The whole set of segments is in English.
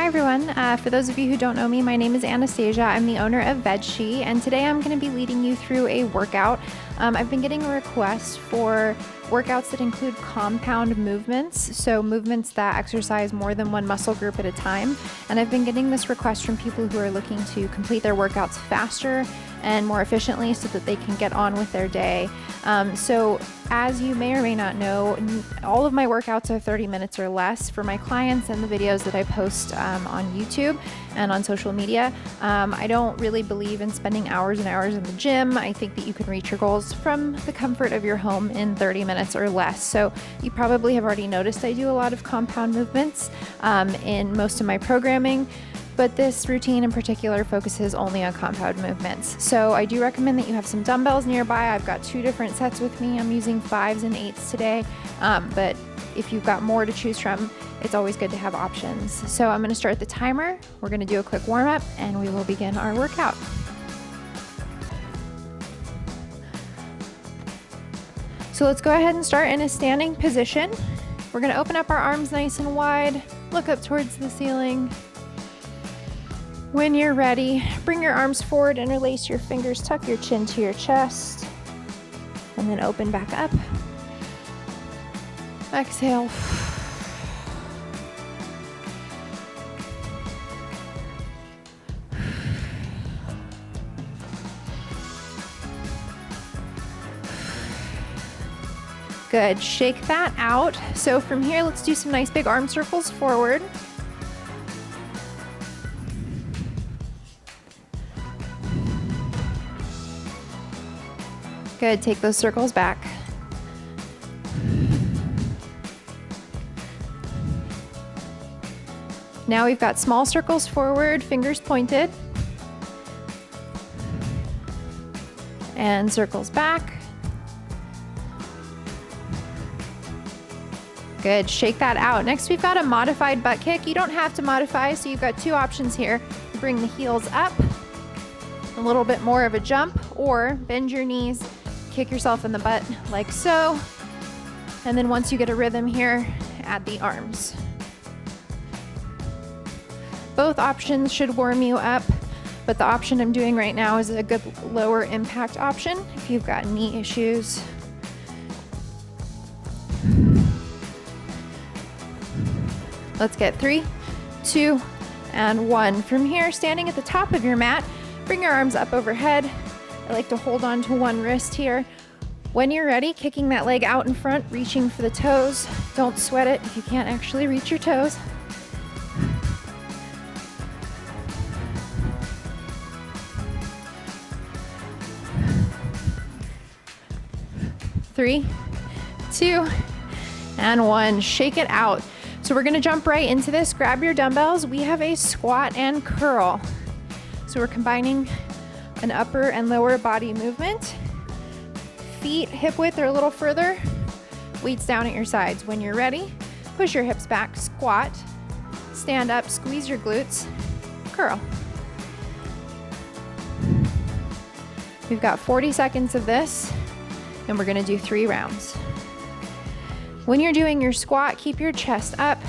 Hi everyone, for those of you who don't know me, my name is Anastasia. I'm the owner of Vegshe, and today I'm going to be leading you through a workout. I've been getting a request for workouts that include compound movements, so movements that exercise more than one muscle group at a time. And I've been getting this request from people who are looking to complete their workouts faster and more efficiently so that they can get on with their day. So as you may or may not know, all of my workouts are 30 minutes or less for my clients and the videos that I post on YouTube and on social media. I don't really believe in spending hours and hours in the gym. I think that you can reach your goals from the comfort of your home in 30 minutes or less. So you probably have already noticed I do a lot of compound movements in most of my programming, but this routine in particular focuses only on compound movements. So I do recommend that you have some dumbbells nearby. I've got 2 different sets with me. I'm using 5s and 8s today, but if you've got more to choose from, it's always good to have options. So I'm gonna start the timer. We're gonna do a quick warm up and we will begin our workout. So let's go ahead and start in a standing position. We're gonna open up our arms nice and wide, look up towards the ceiling. When you're ready, bring your arms forward, interlace your fingers, tuck your chin to your chest, and then open back up. Exhale. Good, shake that out. So from here, let's do some nice big arm circles forward. Good, take those circles back. Now we've got small circles forward, fingers pointed. And circles back. Good, shake that out. Next we've got a modified butt kick. You don't have to modify, so you've got 2 options here. You bring the heels up, a little bit more of a jump, or bend your knees, kick yourself in the butt like so. And then once you get a rhythm here, add the arms. Both options should warm you up, but the option I'm doing right now is a good lower impact option if you've got knee issues. Let's get 3, 2, and 1. From here, standing at the top of your mat, bring your arms up overhead. I like to hold on to one wrist here. When you're ready, kicking that leg out in front, reaching for the toes. Don't sweat it if you can't actually reach your toes. Three, 2, and 1. Shake it out. So we're gonna jump right into this. Grab your dumbbells. We have a squat and curl. So we're combining an upper and lower body movement. Feet hip width or a little further. Weights down at your sides. When you're ready, push your hips back, squat, stand up, squeeze your glutes, curl. We've got 40 seconds of this, and we're gonna do 3 rounds. When you're doing your squat, keep your chest up.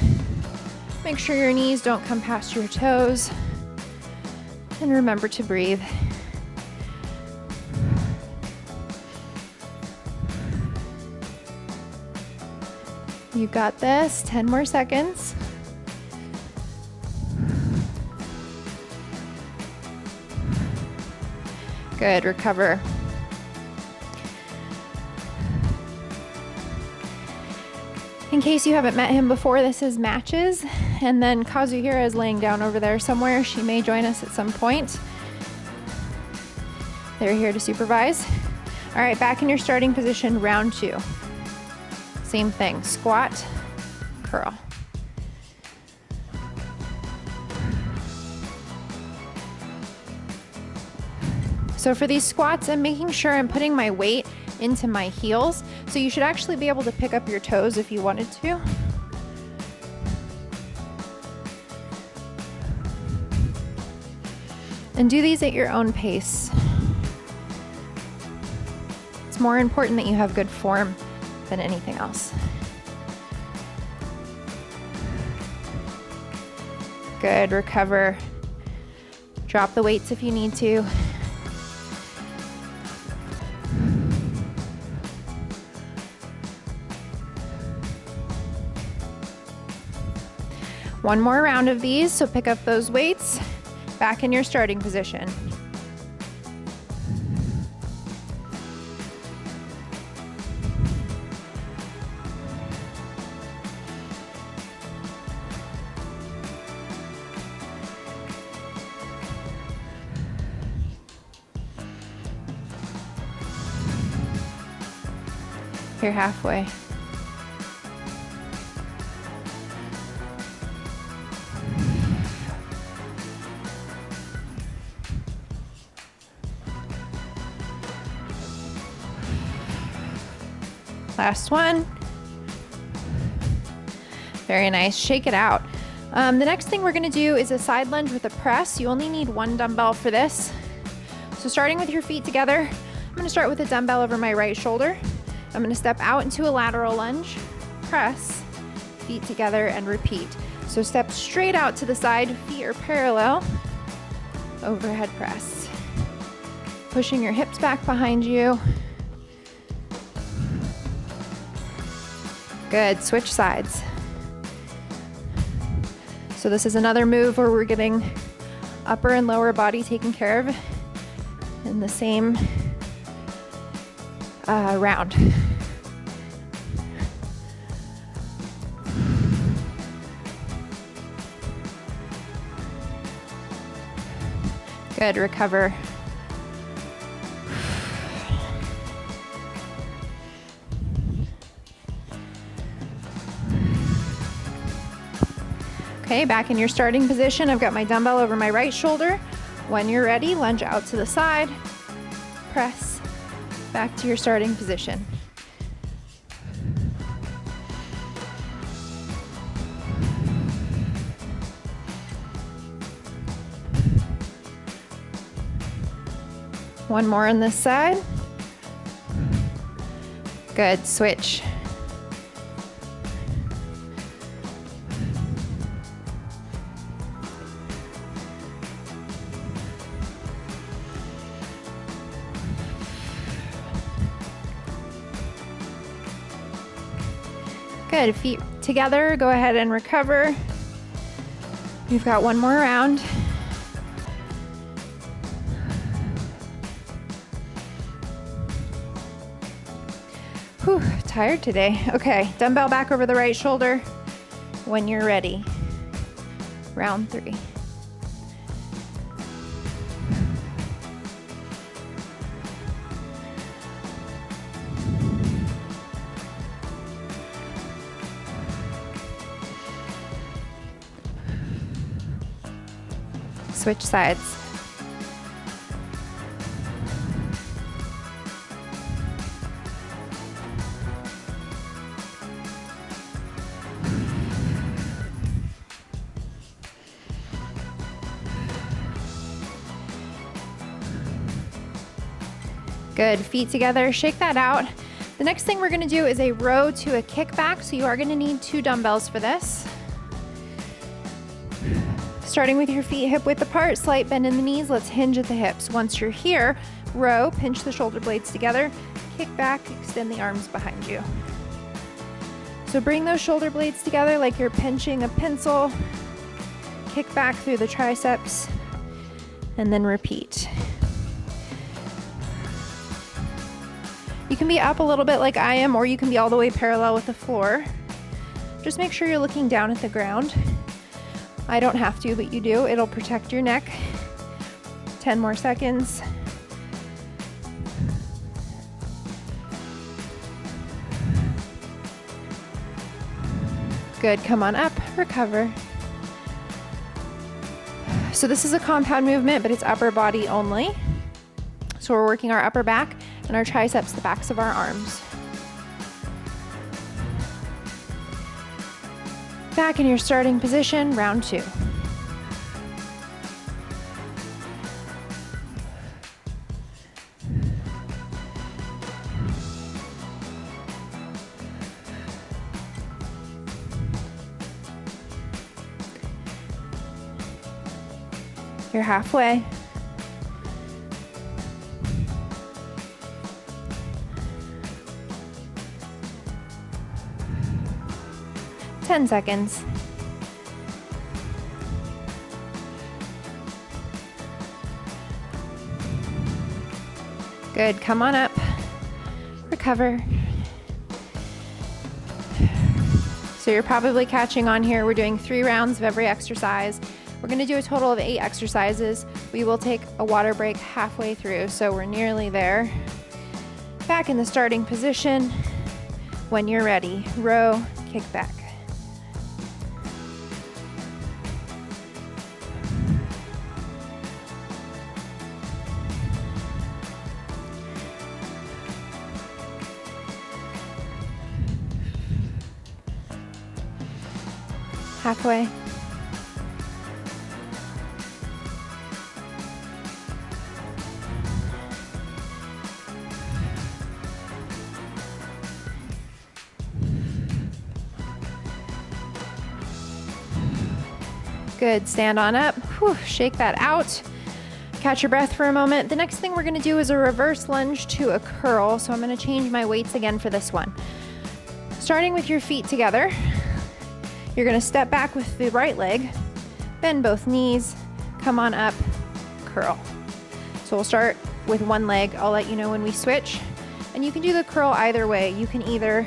Make sure your knees don't come past your toes. And remember to breathe. You got this, 10 more seconds. Good, recover. In case you haven't met him before, this is Matches, and then Kazuhira is laying down over there somewhere. She may join us at some point. They're here to supervise. All right, back in your starting position, round 2. Same thing, squat, curl. So for these squats, I'm making sure I'm putting my weight into my heels. So you should actually be able to pick up your toes if you wanted to. And do these at your own pace. It's more important that you have good form than anything else. Good, recover. Drop the weights if you need to. One more round of these, so pick up those weights, back in your starting position. You're halfway. Last one. Very nice. Shake it out. The next thing we're going to do is a side lunge with a press. You only need one dumbbell for this. So starting with your feet together, I'm going to start with a dumbbell over my right shoulder. I'm going to step out into a lateral lunge, press, feet together, and repeat. So step straight out to the side, feet are parallel, overhead press. Pushing your hips back behind you. Good, switch sides. So this is another move where we're getting upper and lower body taken care of in the same round. Good, recover. Okay, back in your starting position. I've got my dumbbell over my right shoulder. When you're ready, lunge out to the side, press, back to your starting position. One more on this side. Good, switch. Good, feet together, go ahead and recover. We've got one more round. Whew, tired today. Okay, dumbbell back over the right shoulder when you're ready. Round 3. Switch sides. Good, feet together, shake that out. The next thing we're gonna do is a row to a kickback, so you are gonna need 2 dumbbells for this. Starting with your feet hip width apart, slight bend in the knees, let's hinge at the hips. Once you're here, row, pinch the shoulder blades together, kick back, extend the arms behind you. So bring those shoulder blades together like you're pinching a pencil, kick back through the triceps, and then repeat. You can be up a little bit like I am, or you can be all the way parallel with the floor. Just make sure you're looking down at the ground. I don't have to, but you do. It'll protect your neck. 10 more seconds. Good, come on up, recover. So this is a compound movement, but it's upper body only. So we're working our upper back and our triceps, the backs of our arms. Back in your starting position, round 2. You're halfway. Ten seconds. Good, come on up. Recover. So you're probably catching on here. We're doing 3 rounds of every exercise. We're gonna do a total of 8 exercises. We will take a water break halfway through, so we're nearly there. Back in the starting position. When you're ready, row, kick back. Halfway. Good, stand on up. Whew, shake that out. Catch your breath for a moment. The next thing we're gonna do is a reverse lunge to a curl. So I'm gonna change my weights again for this one. Starting with your feet together. You're gonna step back with the right leg, bend both knees, come on up, curl. So we'll start with one leg. I'll let you know when we switch. And you can do the curl either way. You can either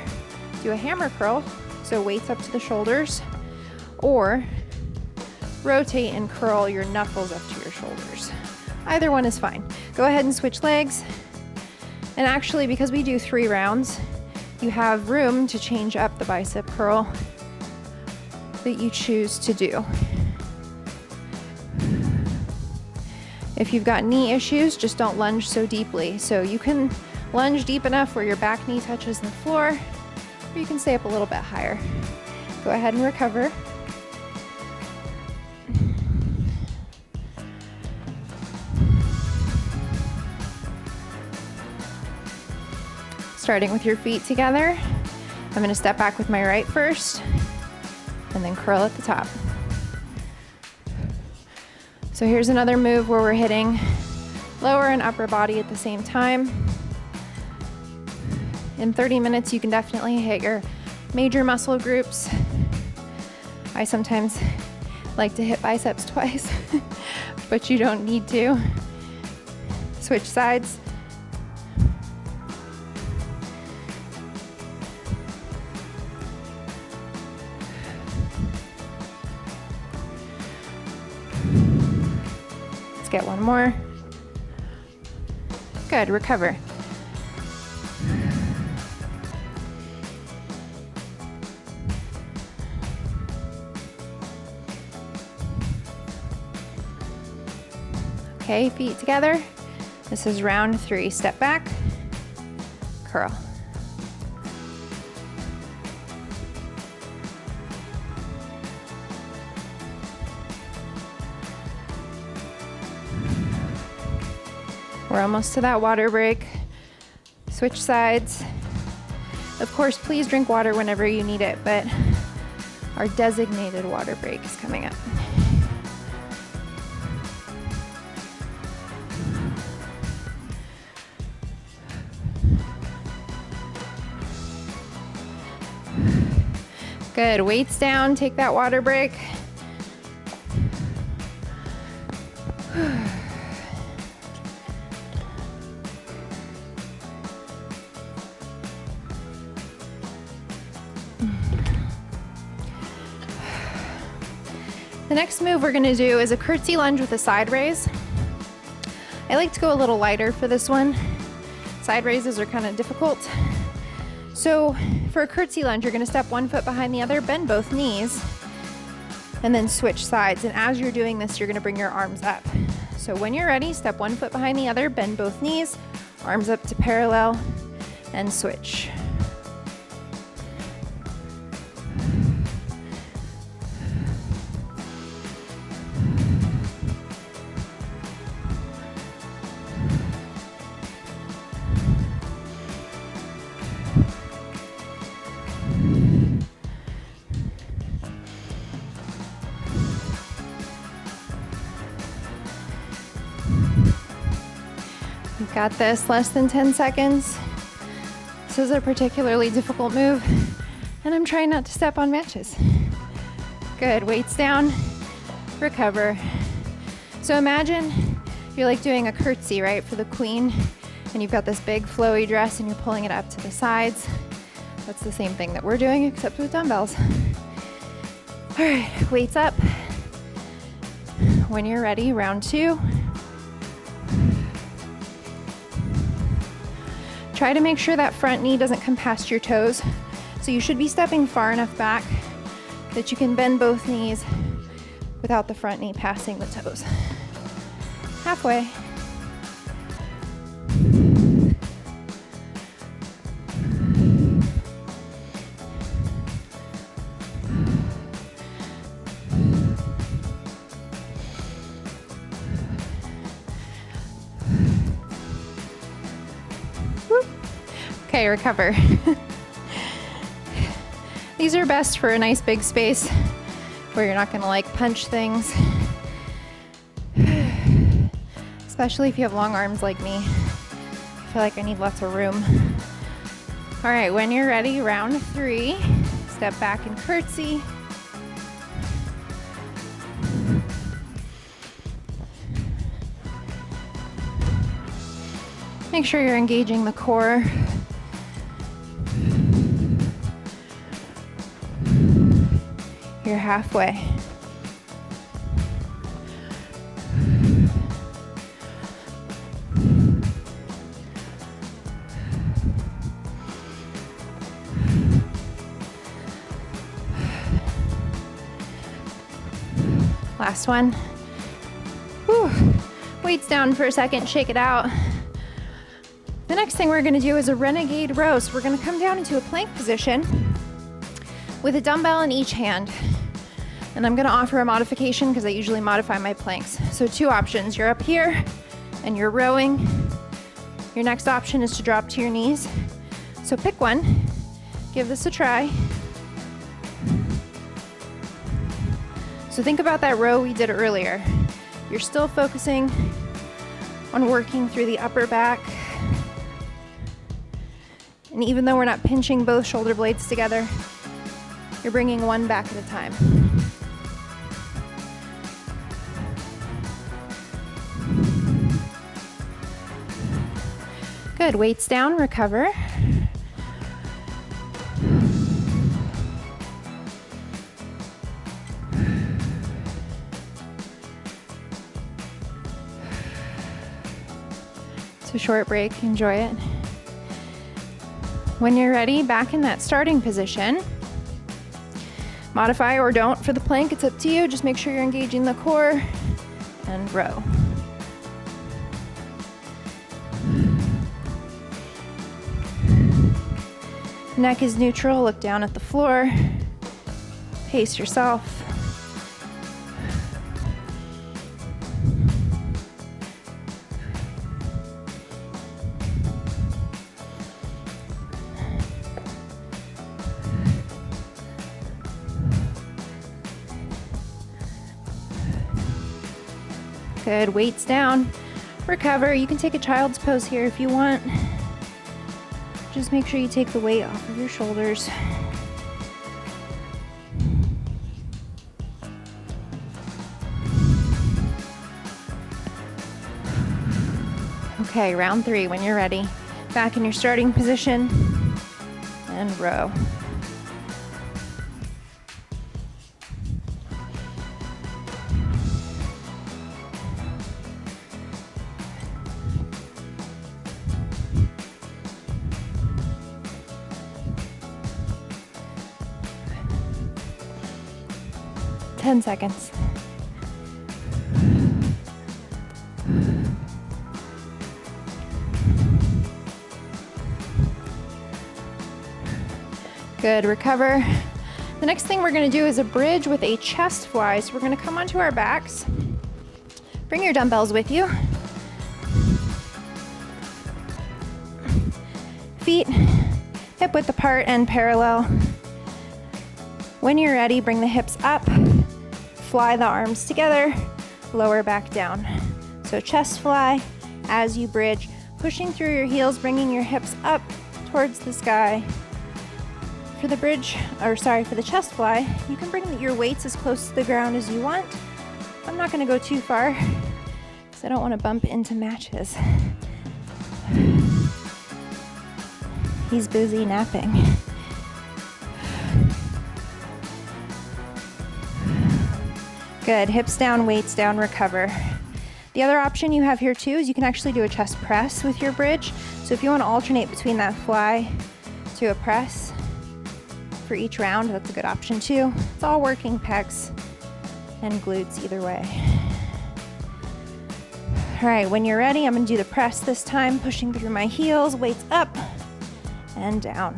do a hammer curl, so weights up to the shoulders, or rotate and curl your knuckles up to your shoulders. Either one is fine. Go ahead and switch legs. And actually, because we do 3 rounds, you have room to change up the bicep curl that you choose to do. If you've got knee issues, just don't lunge so deeply. So you can lunge deep enough where your back knee touches the floor, or you can stay up a little bit higher. Go ahead and recover. Starting with your feet together, I'm gonna step back with my right first, and then curl at the top. So here's another move where we're hitting lower and upper body at the same time. In 30 minutes, you can definitely hit your major muscle groups. I sometimes like to hit biceps twice, but you don't need to. Switch sides. Get one more. Good, recover. Okay, feet together. This is round 3. Step back, curl. We're almost to that water break. Switch sides. Of course, please drink water whenever you need it, but our designated water break is coming up. Good, weights down, take that water break. The next move we're gonna do is a curtsy lunge with a side raise. I like to go a little lighter for this one. Side raises are kind of difficult. So for a curtsy lunge, you're gonna step one foot behind the other, bend both knees, and then switch sides. And as you're doing this, you're gonna bring your arms up. So when you're ready, step one foot behind the other, bend both knees, arms up to parallel, and switch. Got this, less than 10 seconds. This is a particularly difficult move, and I'm trying not to step on matches. Good, weights down, recover. So imagine you're like doing a curtsy, right, for the queen, and you've got this big flowy dress and you're pulling it up to the sides. That's the same thing that we're doing, except with dumbbells. All right, weights up. When you're ready, round 2. Try to make sure that front knee doesn't come past your toes. So you should be stepping far enough back that you can bend both knees without the front knee passing the toes. Halfway. Okay, recover. These are best for a nice big space where you're not gonna like punch things. Especially if you have long arms like me. I feel like I need lots of room. All right, when you're ready, round 3. Step back and curtsy. Make sure you're engaging the core. You're halfway. Last one. Whew. Weights down for a second, shake it out. The next thing we're gonna do is a Renegade Roast. We're gonna come down into a plank position with a dumbbell in each hand. And I'm gonna offer a modification because I usually modify my planks. So 2 options, you're up here and you're rowing. Your next option is to drop to your knees. So pick one, give this a try. So think about that row we did earlier. You're still focusing on working through the upper back. And even though we're not pinching both shoulder blades together, you're bringing one back at a time. Good, weights down, recover. It's a short break, enjoy it. When you're ready, back in that starting position. Modify or don't for the plank, it's up to you. Just make sure you're engaging the core and row. Neck is neutral, look down at the floor. Pace yourself. Good, weights down, recover. You can take a child's pose here if you want. Just make sure you take the weight off of your shoulders. Okay, round 3, when you're ready. Back in your starting position and row. Ten seconds. Good, recover. The next thing we're gonna do is a bridge with a chest fly. So we're gonna come onto our backs. Bring your dumbbells with you. Feet hip width apart and parallel. When you're ready, bring the hips up. Fly the arms together, lower back down. So chest fly as you bridge, pushing through your heels, bringing your hips up towards the sky. For the bridge, or sorry, for the chest fly, you can bring your weights as close to the ground as you want. I'm not going to go too far because I don't want to bump into matches. He's busy napping. Good, hips down, weights down, recover. The other option you have here too is you can actually do a chest press with your bridge. So if you want to alternate between that fly to a press for each round, that's a good option too. It's all working pecs and glutes either way. All right, when you're ready, I'm gonna do the press this time, pushing through my heels, weights up and down.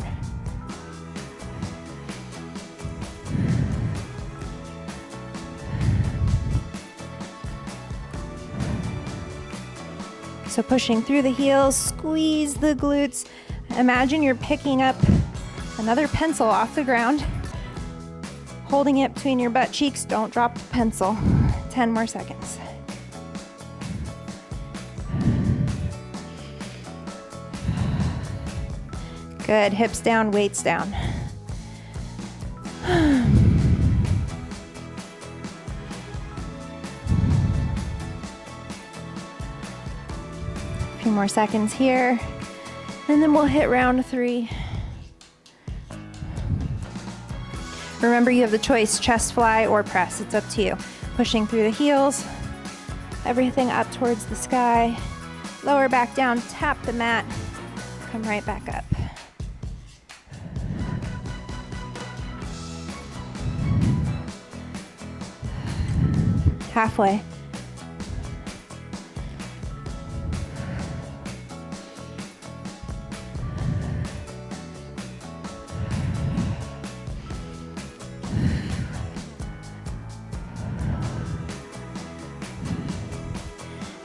So pushing through the heels, squeeze the glutes. Imagine you're picking up another pencil off the ground, holding it between your butt cheeks. Don't drop the pencil. 10 more seconds. Good, hips down, weights down. Few more seconds here, and then we'll hit round 3. Remember, you have the choice, chest fly or press. It's up to you. Pushing through the heels, everything up towards the sky. Lower back down, tap the mat, come right back up. Halfway.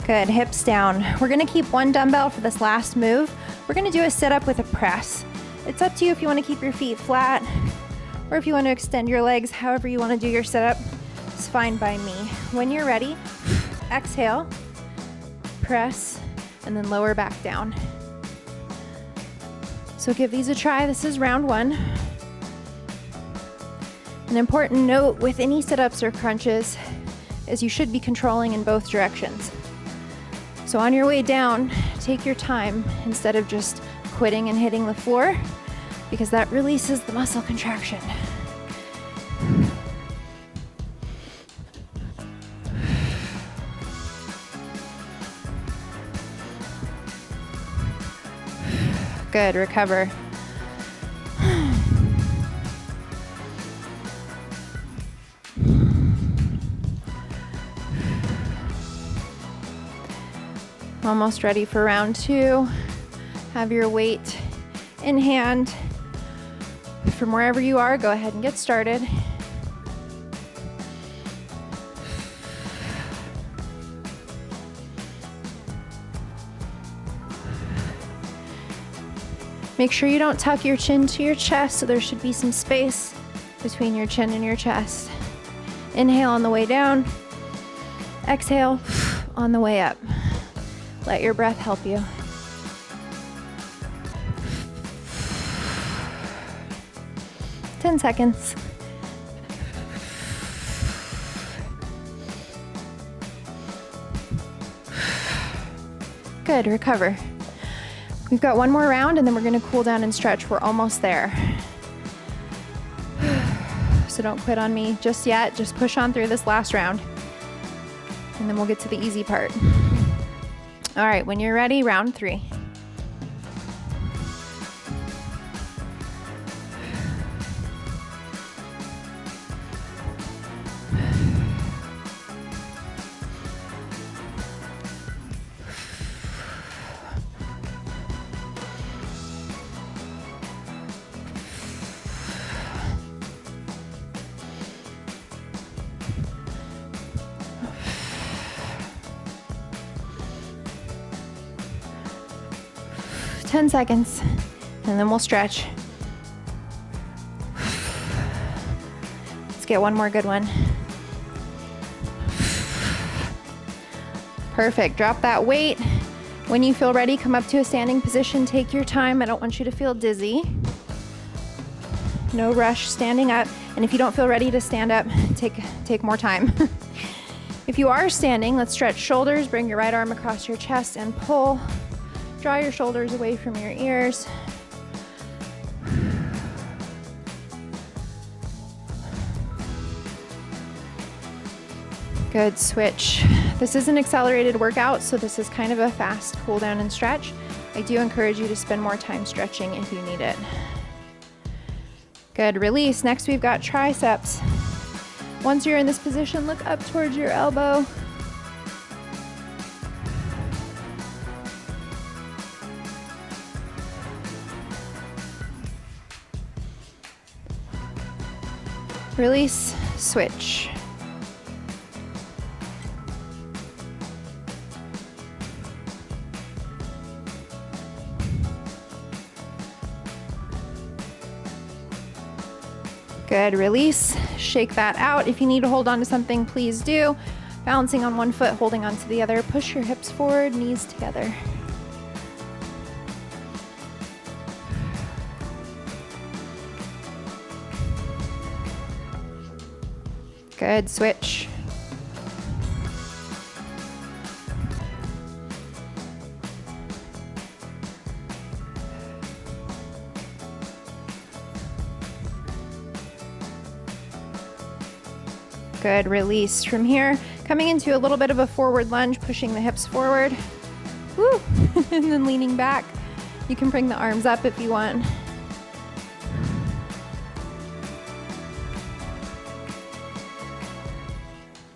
Good, hips down. We're gonna keep one dumbbell for this last move. We're gonna do a sit-up with a press. It's up to you if you wanna keep your feet flat or if you wanna extend your legs, however you wanna do your sit-up. It's fine by me. When you're ready, exhale, press, and then lower back down. So give these a try. This is round 1. An important note with any sit-ups or crunches is you should be controlling in both directions. So on your way down, take your time instead of just quitting and hitting the floor, because that releases the muscle contraction. Good, recover. Almost ready for round 2. Have your weight in hand. From wherever you are, go ahead and get started. Make sure you don't tuck your chin to your chest, so there should be some space between your chin and your chest. Inhale on the way down. Exhale on the way up. Let your breath help you. Ten seconds. Good, recover. We've got one more round and then we're gonna cool down and stretch. We're almost there. So don't quit on me just yet. Just push on through this last round and then we'll get to the easy part. All right, when you're ready, round 3. Ten seconds, and then we'll stretch. Let's get one more good one. Perfect, drop that weight. When you feel ready, come up to a standing position. Take your time. I don't want you to feel dizzy. No rush standing up. And if you don't feel ready to stand up, take more time. If you are standing, let's stretch shoulders. Bring your right arm across your chest and pull. Draw your shoulders away from your ears. Good, switch. This is an accelerated workout, so this is kind of a fast cool down and stretch. I do encourage you to spend more time stretching if you need it. Good, release. Next we've got triceps. Once you're in this position, look up towards your elbow. Release, switch. Good, release, shake that out. If you need to hold on to something, please do. Balancing on one foot, holding onto the other. Push your hips forward, knees together. Good, switch. Good, release. From here, coming into a little bit of a forward lunge, pushing the hips forward. Woo! And then leaning back. You can bring the arms up if you want.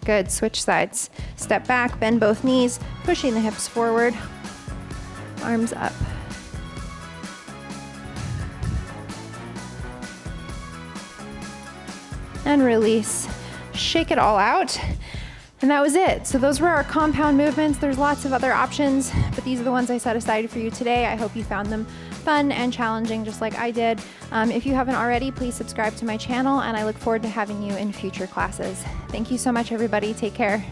Good, switch sides. Step back, bend both knees, pushing the hips forward. Arms up. And release. Shake it all out. And that was it. So those were our compound movements. There's lots of other options, but these are the ones I set aside for you today. I hope you found them fun and challenging just like I did. If you haven't already, please subscribe to my channel, and I look forward to having you in future classes. Thank you so much, everybody. Take care.